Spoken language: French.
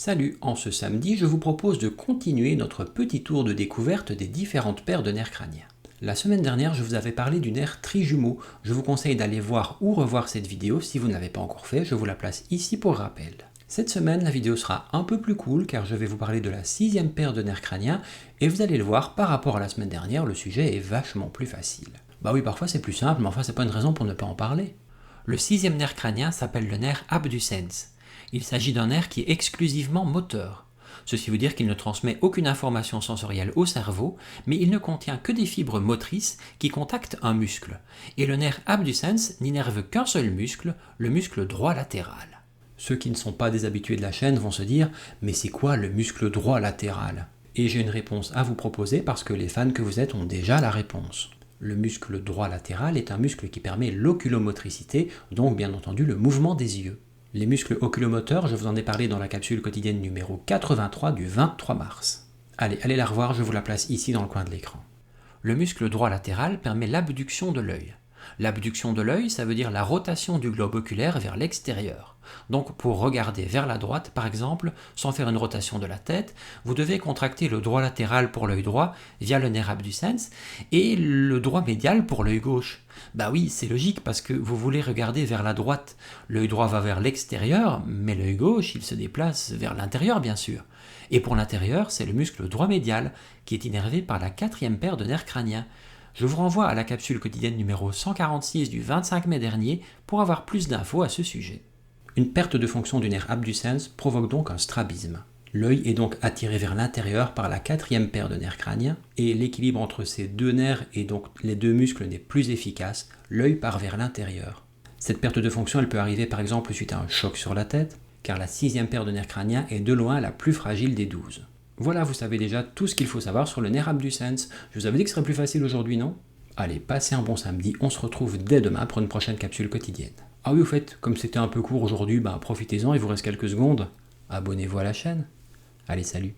Salut, en ce samedi, je vous propose de continuer notre petit tour de découverte des différentes paires de nerfs crâniens. La semaine dernière, je vous avais parlé du nerf trijumeau. Je vous conseille d'aller voir ou revoir cette vidéo si vous ne l'avez pas encore fait, je vous la place ici pour rappel. Cette semaine, la vidéo sera un peu plus cool car je vais vous parler de la 6e paire de nerfs crâniens et vous allez le voir, par rapport à la semaine dernière, le sujet est vachement plus facile. Bah oui, parfois c'est plus simple, mais enfin c'est pas une raison pour ne pas en parler. Le 6e nerf crânien s'appelle le nerf abducens. Il s'agit d'un nerf qui est exclusivement moteur. Ceci veut dire qu'il ne transmet aucune information sensorielle au cerveau, mais il ne contient que des fibres motrices qui contactent un muscle. Et le nerf abducens n'innerve qu'un seul muscle, le muscle droit latéral. Ceux qui ne sont pas des habitués de la chaîne vont se dire « mais c'est quoi le muscle droit latéral ?» Et j'ai une réponse à vous proposer parce que les fans que vous êtes ont déjà la réponse. Le muscle droit latéral est un muscle qui permet l'oculomotricité, donc bien entendu le mouvement des yeux. Les muscles oculomoteurs, je vous en ai parlé dans la capsule quotidienne numéro 83 du 23 mars. Allez la revoir, je vous la place ici dans le coin de l'écran. Le muscle droit latéral permet l'abduction de l'œil. L'abduction de l'œil, ça veut dire la rotation du globe oculaire vers l'extérieur. Donc pour regarder vers la droite, par exemple, sans faire une rotation de la tête, vous devez contracter le droit latéral pour l'œil droit via le nerf abducens et le droit médial pour l'œil gauche. Bah oui, c'est logique parce que vous voulez regarder vers la droite. L'œil droit va vers l'extérieur, mais l'œil gauche, il se déplace vers l'intérieur bien sûr. Et pour l'intérieur, c'est le muscle droit médial qui est innervé par la 4e paire de nerfs crâniens. Je vous renvoie à la capsule quotidienne numéro 146 du 25 mai dernier pour avoir plus d'infos à ce sujet. Une perte de fonction du nerf abducens provoque donc un strabisme. L'œil est donc attiré vers l'intérieur par la 4e paire de nerfs crâniens et l'équilibre entre ces deux nerfs et donc les deux muscles n'est plus efficace, l'œil part vers l'intérieur. Cette perte de fonction elle peut arriver par exemple suite à un choc sur la tête, car la 6e paire de nerfs crâniens est de loin la plus fragile des 12. Voilà, vous savez déjà tout ce qu'il faut savoir sur le nerf abducens. Je vous avais dit que ce serait plus facile aujourd'hui, non? Allez, passez un bon samedi, on se retrouve dès demain pour une prochaine capsule quotidienne. Ah oui, au fait, comme c'était un peu court aujourd'hui, profitez-en, il vous reste quelques secondes. Abonnez-vous à la chaîne. Allez, salut!